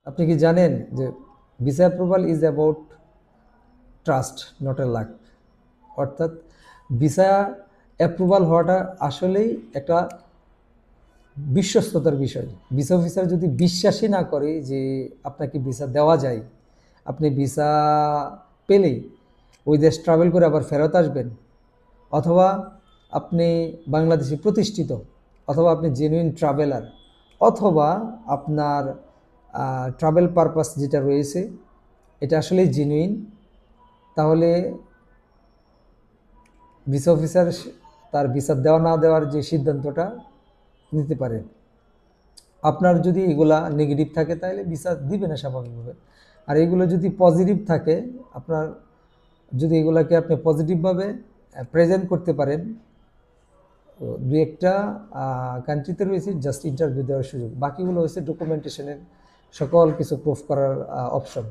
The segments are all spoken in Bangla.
আপনি কি জানেন যে visa approval is about trust, not a lakh. অর্থাৎ ভিসা অ্যাপ্রুভাল হওয়াটা আসলেই একটা বিশ্বস্ততার বিষয়। ভিসা অফিসার যদি বিশ্বাসই না করে যে আপনাকে ভিসা দেওয়া যায়, আপনি ভিসা পেলেই ওই দেশ ট্রাভেল করে আবার ফেরত আসবেন, অথবা আপনি বাংলাদেশে প্রতিষ্ঠিত, অথবা আপনি জেনুইন ট্রাভেলার, অথবা আপনার ট্রাভেল পারপাস যেটা রয়েছে এটা আসলেই জেনুইন, তাহলে ভিসা অফিসার তার ভিসা দেওয়া না দেওয়ার যে সিদ্ধান্তটা নিতে পারে। আপনার যদি এগুলা নেগেটিভ থাকে তাহলে ভিসা দিবে না স্বাভাবিকভাবে। আর এগুলো যদি পজিটিভ থাকে, আপনার যদি এগুলাকে আপনি পজিটিভভাবে প্রেজেন্ট করতে পারেন, দু একটা কান্ট্রিতে রয়েছে জাস্ট ইন্টারভিউ দেওয়ার সুযোগ, বাকিগুলো হচ্ছে ডকুমেন্টেশনের সকল কিছু প্রুফ করার অপশন।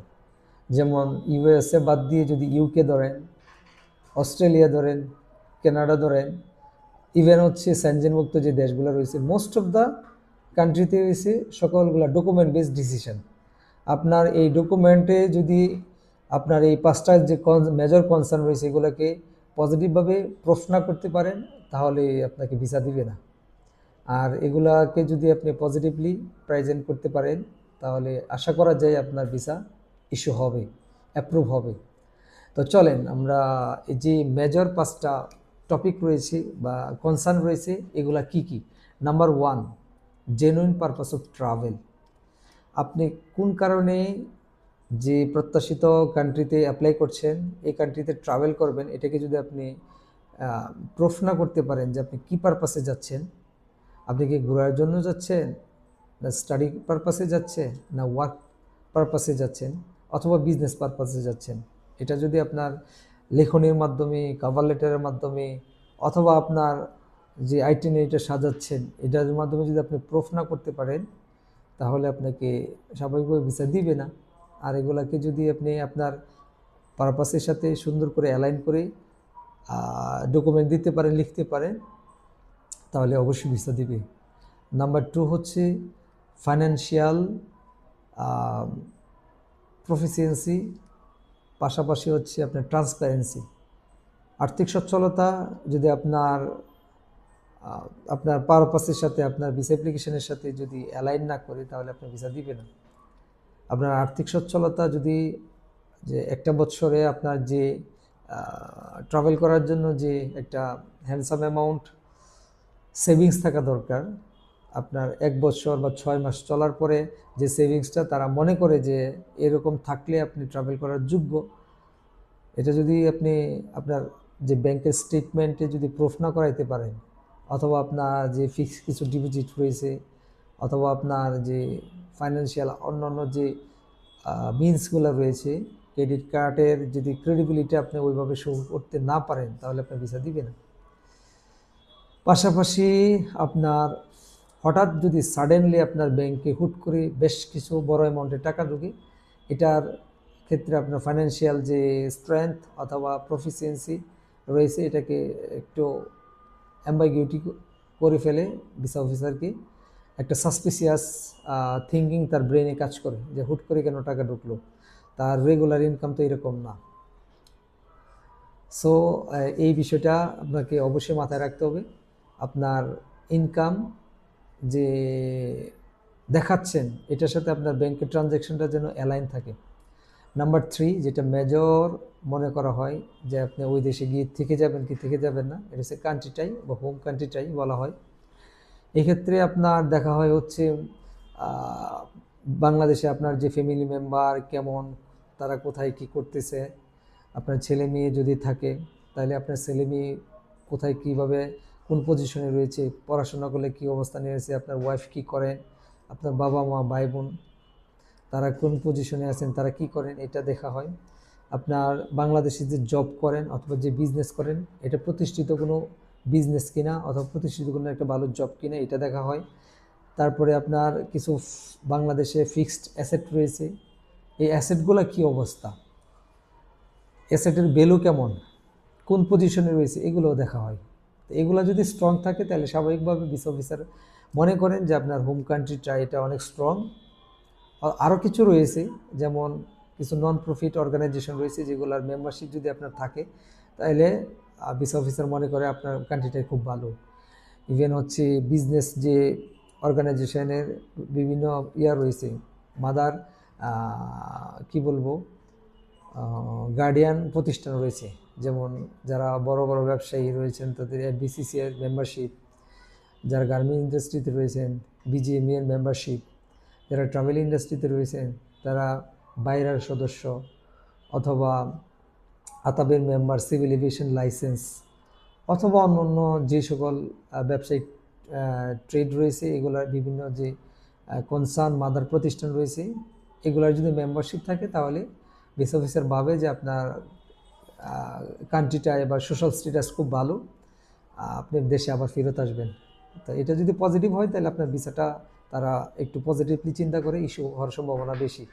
যেমন ইউএসএ বাদ দিয়ে যদি ইউকে ধরেন, অস্ট্রেলিয়া ধরেন, কানাডা ধরেন, ইভেন হচ্ছে সেনজেনভুক্ত যে দেশগুলো রয়েছে, মোস্ট অফ দ্য কান্ট্রিতে হয়েছে সকলগুলো ডকুমেন্ট বেসড ডিসিশন। আপনার এই ডকুমেন্টে যদি আপনার এই পাঁচটা যে মেজর কনসার্ন রয়েছে এগুলোকে পজিটিভভাবে প্রুফ না করতে পারেন, তাহলে আপনাকে ভিসা দিবে না। আর এগুলাকে যদি আপনি পজিটিভলি প্রেজেন্ট করতে পারেন, তাহলে আশা করা যায় আপনার ভিসা ইস্যু হবে, অ্যাপ্রুভ হবে। তো চলেন আমরা এই যে মেজর পাঁচটা টপিক রয়েছে বা কনসার্ন রয়েছে এগুলা কি কি। Number 1, genuine purpose of travel. আপনি কোন কারণে যে প্রত্যাশিত কান্ট্রিতে অ্যাপ্লাই করছেন, এই কান্ট্রিতে ট্রাভেল করবেন, এটাকে যদি আপনি প্রুফ না করতে পারেন যে আপনি কী পারপাসে যাচ্ছেন, আপনি কি ঘোরার জন্য যাচ্ছেন, না স্টাডি পারপাসে যাচ্ছে, না ওয়ার্ক পারপাসে যাচ্ছেন, অথবা বিজনেস পারপাসে যাচ্ছেন, এটা যদি আপনার লেখনের মাধ্যমে, কভার লেটারের মাধ্যমে, অথবা আপনার যে আইটিনারিটা সাজাচ্ছেন এটার মাধ্যমে যদি আপনি প্রুফ না করতে পারেন, তাহলে আপনাকে স্বাভাবিকভাবে ভিসা দিবে না। আর এগুলাকে যদি আপনি আপনার পারপাসের সাথে সুন্দর করে অ্যালাইন করে ডকুমেন্ট দিতে পারেন, লিখতে পারেন, তাহলে অবশ্যই ভিসা দিবে। নাম্বার 2 হচ্ছে ফাইন্যান্সিয়াল প্রফিসিয়েন্সি, পাশাপাশি হচ্ছে আপনার ট্রান্সপারেন্সি। আর্থিক সচ্ছলতা যদি আপনার আপনার পারপাসের সাথে, আপনার ভিসা অ্যাপ্লিকেশনের সাথে যদি অ্যালাইন না করে, তাহলে আপনার ভিসা দিবে না। আপনার আর্থিক সচ্ছলতা যদি, যে একটা বছরে আপনার যে ট্রাভেল করার জন্য যে একটা হ্যান্ডসাম অ্যামাউন্ট সেভিংস থাকা দরকার, আপনার 1 বছর বা 6 মাস চলার পরে যে সেভিংসটা তারা মনে করে যে এরকম থাকলে আপনি ট্রাভেল করার যোগ্য, এটা যদি আপনি আপনার যে ব্যাংকের স্টেটমেন্টে যদি প্রুফ না করাইতে পারেন, অথবা আপনার যে ফিক্সড কিছু ডিপোজিট রয়েছে, অথবা আপনার যে ফাইন্যান্সিয়াল অন্যান্য যে মিনসগুলো রয়েছে, ক্রেডিট কার্ডের যদি ক্রেডিবিলিটি আপনি ওইভাবে শো করতে না পারেন, তাহলে আপনার ভিসা দিবে না। পাশাপাশি আপনার হঠাৎ যদি সাডেনলি আপনার ব্যাংকে হুট করে বেশ কিছু বড় অ্যামাউন্টের টাকা ঢুকে, এটার ক্ষেত্রে আপনার ফাইন্যান্সিয়াল যে স্ট্রেংথ অথবা প্রফিসিয়েন্সি রয়েছে এটাকে একটু অ্যাম্বাইগিউটি করে ফেলে ভিসা অফিসারকে। একটা সাসপিসিয়াস থিঙ্কিং তার ব্রেনে কাজ করে যে হুট করে কেন টাকা ঢুকলো, তার রেগুলার ইনকাম তো এরকম না। সো এই বিষয়টা আপনাকে অবশ্যই মাথায় রাখতে হবে। আপনার ইনকাম যে দেখাচ্ছেন এটার সাথে আপনার ব্যাংকের ট্রানজ্যাকশনটা যেন অ্যালাইন থাকে। নাম্বার 3, যেটা মেজর মনে করা হয় যে আপনি ওই দেশে গিয়ে থেকে যাবেন কি থেকে যাবেন না, এটা হচ্ছে কান্ট্রিটাই বা হোম কান্ট্রিটাই বলা হয়। এক্ষেত্রে আপনার দেখা হয় হচ্ছে বাংলাদেশে আপনার যে ফ্যামিলি মেম্বার কেমন, তারা কোথায় কি করতেছে, আপনার ছেলে মেয়ে যদি থাকে তাহলে আপনার ছেলে মেয়ে কোথায় কীভাবে কোন পজিশনে রয়েছে, পড়াশোনা করলে কী অবস্থানে রয়েছে, আপনার ওয়াইফ কি করেন, আপনার বাবা মা ভাই বোন তারা কোন পজিশনে আছেন, তারা কি করেন, এটা দেখা হয়। আপনার বাংলাদেশে যে জব করেন অথবা যে বিজনেস করেন এটা প্রতিষ্ঠিত কোনো বিজনেস কিনা অথবা প্রতিষ্ঠিত কোনো একটা ভালো জব কিনা, এটা দেখা হয়। তারপরে আপনার কিছু বাংলাদেশে ফিক্সড অ্যাসেট রয়েছে, এই অ্যাসেটগুলো কী অবস্থা, অ্যাসেটের ভ্যালু কেমন, কোন পজিশনে রয়েছে, এগুলোও দেখা হয়। তো এগুলো যদি স্ট্রং থাকে তাহলে স্বাভাবিকভাবে ভিসা অফিসার মনে করেন যে আপনার হোম কান্ট্রিটা এটা অনেক স্ট্রং, আরও কিছু রয়েছে, যেমন কিছু নন প্রফিট অর্গানাইজেশন রয়েছে যেগুলোর মেম্বারশিপ যদি আপনার থাকে তাহলে ভিসা অফিসার মনে করে আপনার কান্ট্রিটাই খুব ভালো। ইভেন হচ্ছে বিজনেস যে অর্গানাইজেশনের বিভিন্ন রয়েছে, মাদার কি বলবো, গার্ডিয়ান প্রতিষ্ঠান রয়েছে, যেমন যারা বড় বড় ব্যবসায়ী রয়েছেন তাদের বিসিসি এর মেম্বারশিপ, যারা গার্মেন্ট ইন্ডাস্ট্রিতে রয়েছেন বিজিএমই এর মেম্বারশিপ, যারা ট্রাভেল ইন্ডাস্ট্রিতে রয়েছেন তারা বাইরের সদস্য, অথবা আতাবের মেম্বার, সিভিল এভিয়েশন লাইসেন্স, অথবা অন্যান্য যে সকল ব্যবসায়িক ট্রেড রয়েছে, এগুলার বিভিন্ন যে কনসার্ন মাদার প্রতিষ্ঠান রয়েছে, এগুলার যদি মেম্বারশিপ থাকে তাহলে ভিসা অফিসার ভাবে যে আপনার কান্ট্রিটায় বা সোশ্যাল স্ট্যাটাস খুব ভালো, আপনি দেশে আবার ফেরত আসবেন। তো এটা যদি পজিটিভ হয় তাহলে আপনার ভিসাটা তারা একটু পজিটিভলি চিন্তা করে ইস্যু হওয়ার সম্ভাবনা বেশি।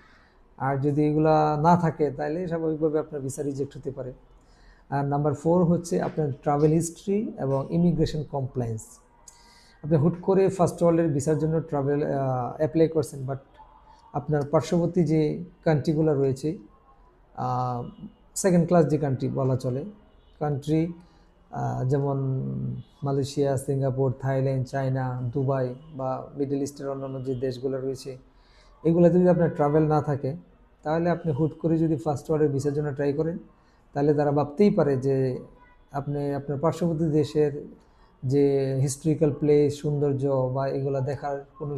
আর যদি এগুলা না থাকে তাহলে স্বাভাবিকভাবে আপনার ভিসা রিজেক্ট হতে পারে। আর নাম্বার 4 হচ্ছে আপনার ট্রাভেল হিস্ট্রি এবং ইমিগ্রেশন কমপ্লায়েন্স। আপনি হুট করে ফার্স্ট ওয়ার্ল্ডের ভিসার জন্য ট্রাভেল অ্যাপ্লাই করছেন, বাট আপনার পার্শ্ববর্তী যে কান্ট্রিগুলো রয়েছে, সেকেন্ড ক্লাস যে কান্ট্রি বলা চলে, কান্ট্রি যেমন Malaysia, Singapore, Thailand, China, Dubai বা মিডল ইস্টের অন্যান্য যে দেশগুলো রয়েছে, এগুলোতে যদি আপনার ট্রাভেল না থাকে তাহলে আপনি হুট করে যদি ফার্স্ট ওয়ার্ল্ডের ভিসার জন্য ট্রাই করেন তাহলে তারা ভাবতেই পারে যে আপনি আপনার পার্শ্ববর্তী দেশের যে হিস্ট্রিক্যাল প্লেস, সৌন্দর্য বা এগুলো দেখার কোনো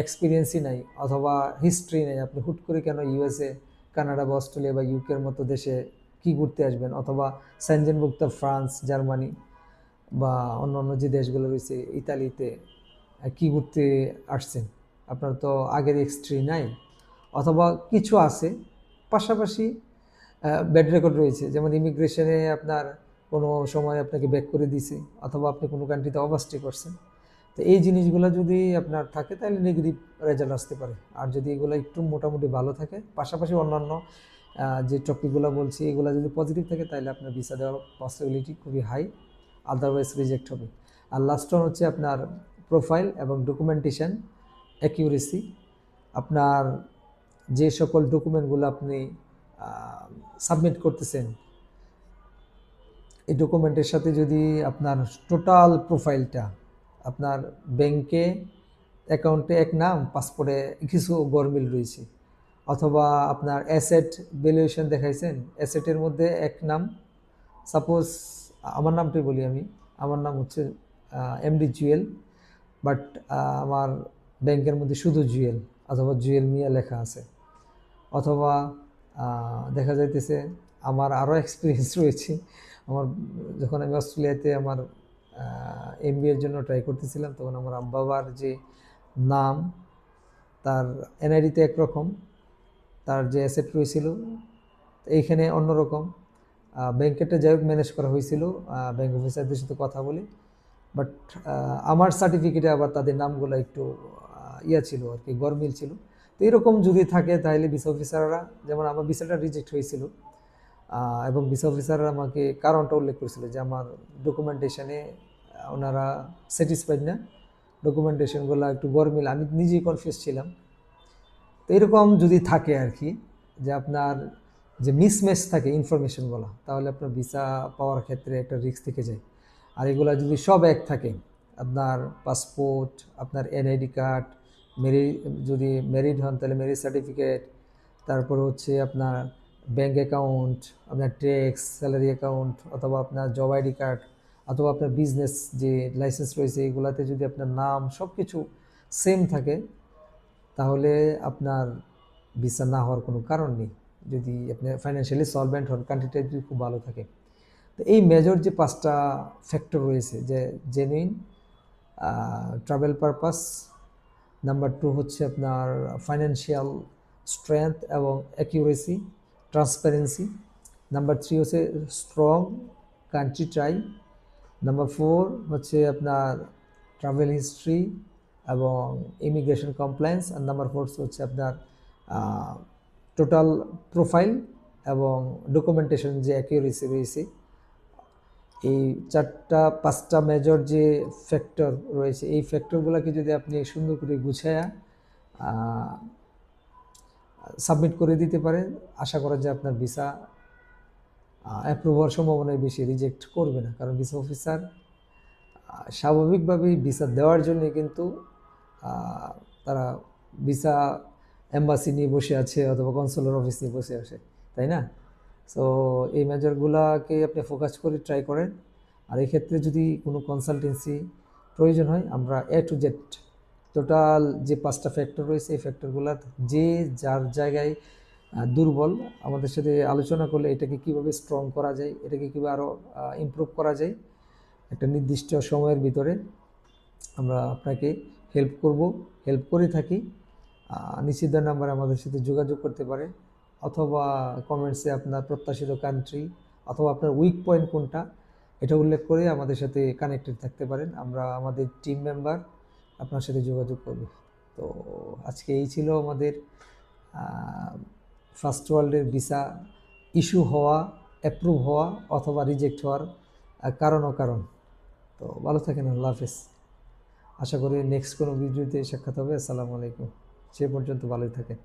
এক্সপিরিয়েন্সই নাই অথবা হিস্ট্রি নেই, আপনি হুট করে কেন ইউএসএ, কানাডা বা অস্ট্রেলিয়া বা ইউকের মতো দেশে কি ঘুরতে আসবেন, অথবা সেনজেনভুক্ত ফ্রান্স, জার্মানি বা অন্যান্য যে দেশগুলো রয়েছে, ইতালিতে কি ঘুরতে আসছেন? আপনার তো আগের হিস্ট্রি নাই, অথবা কিছু আছে পাশাপাশি ব্যাড রেকর্ড রয়েছে, যেমন ইমিগ্রেশনে আপনার কোনো সময় আপনাকে ব্যাক করে দিছে, অথবা আপনি কোনো কান্ট্রিতে ওভারস্টে করছেন। তো এই জিনিসগুলো যদি আপনার থাকে তাহলে নেগেটিভ রেজাল্ট আসতে পারে। আর যদি এগুলো একটু মোটামুটি ভালো থাকে, পাশাপাশি অন্যান্য যে টপিকগুলো বলছি এগুলো যদি পজিটিভ থাকে তাহলে আপনার ভিসা দেওয়ার পসিবিলিটি খুবই হাই, আদারওয়াইজ রিজেক্ট হবে। আর লাস্ট ওয়ান হচ্ছে আপনার প্রোফাইল এবং ডকুমেন্টেশন অ্যাকিউরেসি। আপনার যে সকল ডকুমেন্টগুলো আপনি সাবমিট করতেছেন, এই ডকুমেন্টের সাথে যদি আপনার টোটাল প্রোফাইলটা, আপনার ব্যাংকে অ্যাকাউন্টে এক নাম, পাসপোর্টে কিছু গরমিল রয়েছে, অথবা আপনার অ্যাসেট ভ্যালুয়েশন দেখাইছেন, অ্যাসেটের মধ্যে এক নাম, সাপোজ আমার নামটাই বলি আমি, আমার নাম হচ্ছে এমডি জুয়েল, বাট আমার ব্যাংকের মধ্যে শুধু জুয়েল অথবা জুয়েল মিয়া লেখা আছে, অথবা দেখা যাইতেছে আমার আরও এক্সপিরিয়েন্স রয়েছে। আমার যখন আমি অস্ট্রেলিয়াতে আমার এমবিএর জন্য ট্রাই করতেছিলাম, তখন আমার বাবার যে নাম, তার এনআইডিতে একরকম, তার যে অ্যাসেট রয়েছিল এইখানে অন্যরকম। ব্যাংকেরটা যাই হোক ম্যানেজ করা হয়েছিল ব্যাংক অফিসারদের সাথে কথা বলে, বাট আমার সার্টিফিকেটে আবার তাদের নামগুলো একটু ছিল আর কি, গরমিল ছিল। তো এরকম যদি থাকে তাহলে ভিসা অফিসাররা, যেমন আমার ভিসাটা রিজেক্ট হয়েছিল এবং ভিসা অফিসাররা আমাকে কারণটা উল্লেখ করেছিল যে আমার ডকুমেন্টেশনে ওনারা স্যাটিসফাইড না, ডকুমেন্টেশনগুলো একটু গরমিল, আমি নিজেই কনফিউজ ছিলাম। তো এরকম যদি থাকে আর কি, যে আপনার যে মিসম্যাচ থাকে ইনফরমেশনগুলো, তাহলে আপনার ভিসা পাওয়ার ক্ষেত্রে একটা রিস্ক থেকে যায়। আর এগুলো যদি সব এক থাকে, আপনার পাসপোর্ট, আপনার এনআইডি কার্ড, যদি ম্যারিড হন তাহলে ম্যারিজ সার্টিফিকেট, তারপর হচ্ছে আপনার ব্যাঙ্ক অ্যাকাউন্ট, আপনার ট্যাক্স, স্যালারি অ্যাকাউন্ট, অথবা আপনার জব আইডি কার্ড, অথবা আপনার বিজনেস যে লাইসেন্স রয়েছে, এগুলাতে যদি আপনার নাম সব কিছু সেম থাকে তাহলে আপনার ভিসা না হওয়ার কোনো কারণ নেই, যদি আপনি ফাইন্যান্সিয়ালি সলভেন্ট হন, কান্ট্রিটা যদি খুব ভালো থাকে। তো এই মেজর যে 5টা ফ্যাক্টর রয়েছে, যে জেনুইন, ট্রাভেল পারপাস, নাম্বার 2 হচ্ছে আপনার ফাইন্যান্সিয়াল স্ট্রেংথ এবং অ্যাকিউরেসি, ট্রান্সপারেন্সি, নাম্বার 3 হচ্ছে স্ট্রং কান্ট্রি ট্রাই, নাম্বার 4 হচ্ছে আপনার ট্রাভেল হিস্ট্রি এবং ইমিগ্রেশন কমপ্লায়েন্স, আর নাম্বার 4 হচ্ছে আপনার টোটাল প্রোফাইল এবং ডকুমেন্টেশন যে অ্যাকিউরেসি রয়েছে। এই 4-5টা মেজর যে ফ্যাক্টর রয়েছে, এই ফ্যাক্টরগুলোকে যদি আপনি সুন্দর করে গুছায়া সাবমিট করে দিতে পারেন। আশা করা যায় আপনার ভিসা অ্যাপ্রুভ হওয়ার সম্ভাবনাই বেশি, রিজেক্ট করবে না। কারণ ভিসা অফিসার স্বাভাবিকভাবেই ভিসা দেওয়ার জন্য কিন্তু তারা ভিসা এম্বাসি নিয়ে বসে আছে অথবা কনসুলার অফিস নিয়ে বসে আসে, তাই না? সো এই মেজরগুলোকে আপনি ফোকাস করে ট্রাই করেন। আর এই ক্ষেত্রে যদি কোনো কনসালটেন্সি প্রয়োজন হয়, আমরা এ টু জেড টোটাল যে 5টা ফ্যাক্টর রয়েছে এই ফ্যাক্টরগুলো যে যার জায়গায় দুর্বল আমাদের সাথে আলোচনা করলে এটাকে কিভাবে স্ট্রং করা যায়, এটাকে কীভাবে আরও ইমপ্রুভ করা যায় একটা নির্দিষ্ট সময়ের ভিতরে আমরা আপনাকে হেল্প করব, হেল্প করে থাকি। নিশ্চিত নাম্বারে আমাদের সাথে যোগাযোগ করতে পারেন, অথবা কমেন্টসে আপনার প্রত্যাশিত কান্ট্রি অথবা আপনার উইক পয়েন্ট কোনটা এটা উল্লেখ করে আমাদের সাথে কানেক্টেড থাকতে পারেন। আমরা আমাদের টিম মেম্বার আপনার সাথে যোগাযোগ করব। তো আজকে এই ছিল আমাদের ফার্স্ট ওয়ার্ল্ডের ভিসা ইস্যু হওয়া, অ্যাপ্রুভ হওয়া অথবা রিজেক্ট হওয়ার কারণ। তো ভালো থাকেন, আল্লাহ হাফেজ। আশা করি নেক্সট কোনো ভিডিওতে সাক্ষাৎ হবে। আসসালামু আলাইকুম। সে পর্যন্ত ভালোই থাকেন।